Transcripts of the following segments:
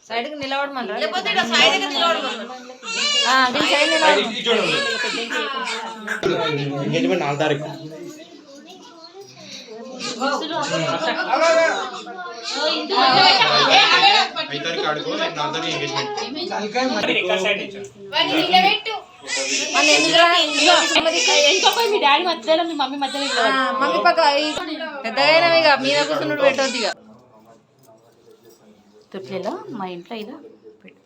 Side కి నిలబడమన్నారు engagement 4 తారీఖు ఆడుకో 4 తారీఖు ఎంగేజ్మెంట్ మీ డాడీ మధ్యలో మీ మమ్మీ మధ్యలో మమ్మీ పక్క పెద్దగా ఇక మీద కూర్చున్నట్టు పెట్టొద్దు ఇక తొట్లలో మా ఇంట్లో ఇలా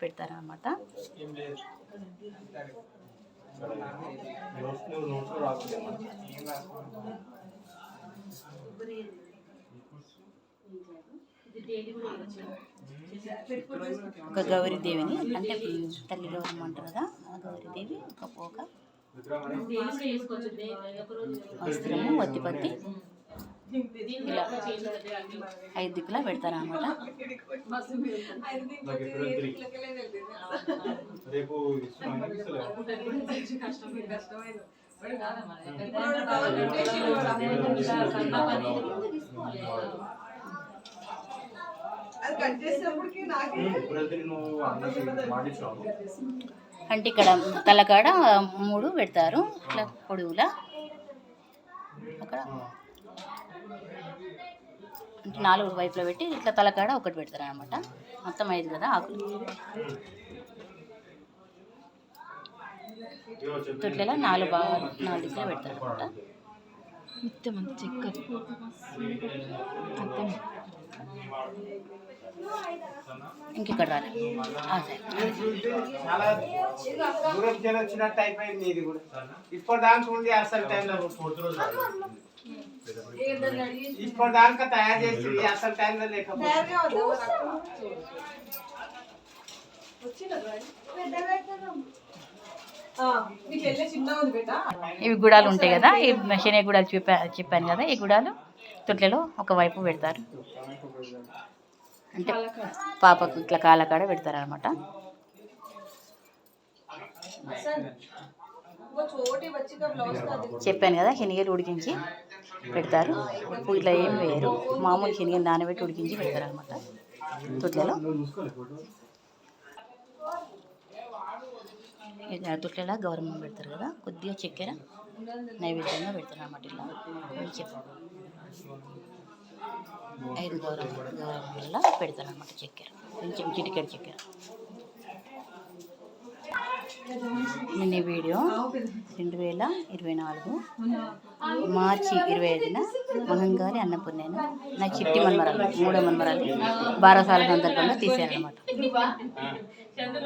పెడతారనమాట. ఒక గౌరీదేవిని అంటే తల్లి గౌరమ్మ అంటారు కదా, ఆ గౌరీదేవి ఒక పోక వస్త్రము వత్తిపత్తి ఇలా 5 దిక్కులా పెడతారనమాట. అంటే ఇక్కడ తలకాడ 3 పెడతారు ఇట్లా పొడుగులా, అక్కడ అంటే 4 వైపులో పెట్టి ఇట్లా తలకాడ 1 పెడతారు అనమాట. మొత్తం 5 కదా ఆకులు. తొట్లలో 4 భాగాలు 4 దిక్కులో పెడతారు అనమాట. మొత్తం అంత చెక్కది మొత్తం ఇంకెక్కడ రాలే వచ్చినట్టు అయిపోయింది. ఇది కూడా ఇప్పుడు దానికి ఉంది అసలు టైంలో ఇప్పుడు దాకా తయారు చేసి అసలు టైంలో లేకపోతే ఇవి గుడాలు ఉంటాయి కదా, ఈ శనగ గుడాలు చెప్పాను కదా, ఈ గుడాలు తొట్లలో ఒకవైపు పెడతారు. అంటే పాపకు ఇట్లా కాలకాడ పెడతారు అనమాట. చెప్పాను కదా శనగలు ఉడికించి పెడతారు. ఉప్పు ఇట్లా ఏం వేయరు, మామూలు శనగలు నానబెట్టి ఉడికించి పెడతారు అనమాట తొట్లలో. తొట్లలో గౌరమ్మ పెడతారు కదా, కొద్దిగా చక్కెర నైవేద్యంగా పెడతారు అనమాట. ఇలా కొంచెం 5 గౌరమ్మలలో పెడతారు అనమాట చక్కెర, కొంచెం చిటికెడ చక్కెర. నేను ఈ వీడియో 2024 మార్చి 25న మహంగారి అన్నపూర్ణేన నా చిట్టి మన్మరాలు 3వ మన్మరాలు బారసాల సందర్భంగా తీశారనమాట.